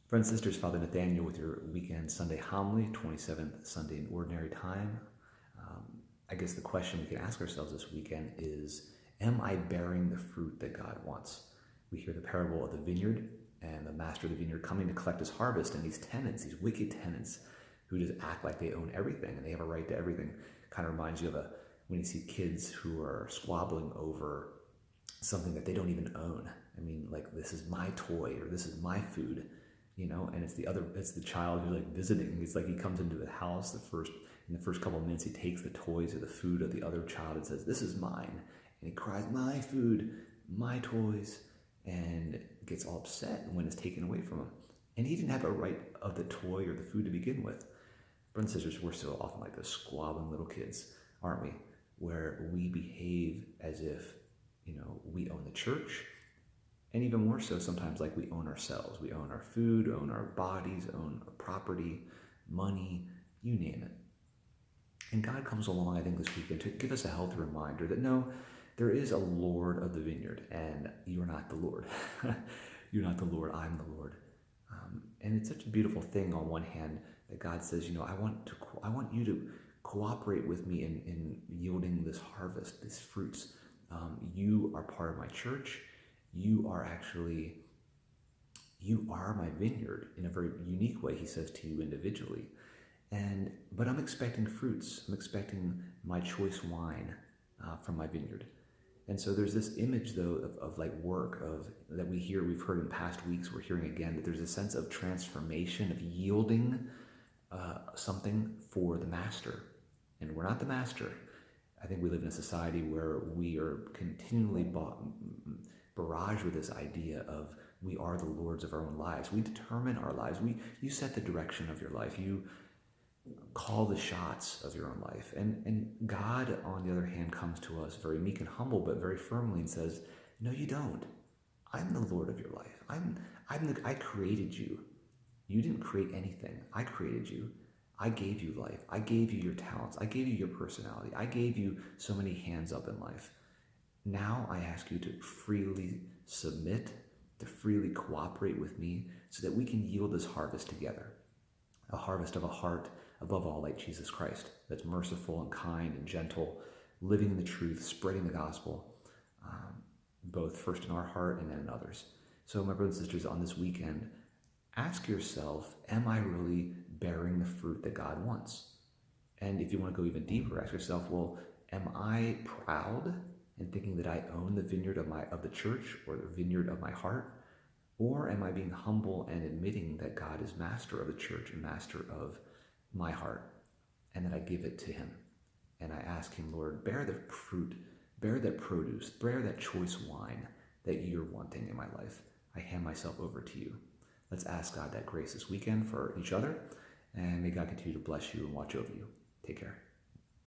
Friends, sisters, Father Nathaniel with your weekend Sunday homily, 27th Sunday in Ordinary Time. I guess the question we can ask ourselves this weekend is, am I bearing the fruit that God wants? We hear the parable of the vineyard and the master of the vineyard coming to collect his harvest, and these tenants, these wicked tenants who just act like they own everything and they have a right to everything, kind of reminds you of when you see kids who are squabbling over something that they don't even own. I mean, like, this is my toy or this is my food, and it's the child who's like visiting. It's like he comes into the house in the first couple of minutes, he takes the toys or the food of the other child and says, "This is mine." And he cries, "My food, my toys," and gets all upset when it's taken away from him. And he didn't have a right of the toy or the food to begin with. Brothers and sisters, we're so often like those squabbling little kids, aren't we? Where we behave as if, we own the church, and even more so sometimes like we own ourselves. We own our food, own our bodies, own our property, money, you name it. And God comes along, I think, this weekend to give us a healthy reminder that no, there is a Lord of the vineyard, and you're not the Lord. You're not the Lord, I'm the Lord. And it's such a beautiful thing on one hand that God says, I want you to cooperate with me in yielding this harvest, these fruits. You are part of my church. You are my vineyard in a very unique way, he says to you individually. But I'm expecting fruits. I'm expecting my choice wine from my vineyard. And so there's this image, though, of like work that we've heard in past weeks, we're hearing again, that there's a sense of transformation, of yielding something for the master. And we're not the master. I think we live in a society where we are continually barraged with this idea of we are the lords of our own lives. We determine our lives. You set the direction of your life. You call the shots of your own life. And God, on the other hand, comes to us very meek and humble, but very firmly, and says, "No, you don't. I'm the Lord of your life. I created you. You didn't create anything. I created you. I gave you life. I gave you your talents. I gave you your personality. I gave you so many hands up in life. Now I ask you to freely submit, to freely cooperate with me so that we can yield this harvest together. A harvest of a heart, above all, like Jesus Christ, that's merciful and kind and gentle, living in the truth, spreading the gospel, both first in our heart and then in others." So my brothers and sisters, on this weekend, ask yourself, am I really bearing the fruit that God wants? And if you want to go even deeper, ask yourself, well, am I proud and thinking that I own the vineyard of the church or the vineyard of my heart? Or am I being humble and admitting that God is master of the church and master of my heart, and that I give it to him? And I ask him, Lord, bear the fruit, bear that produce, bear that choice wine that you're wanting in my life. I hand myself over to you. Let's ask God that grace this weekend for each other, and may God continue to bless you and watch over you. Take care.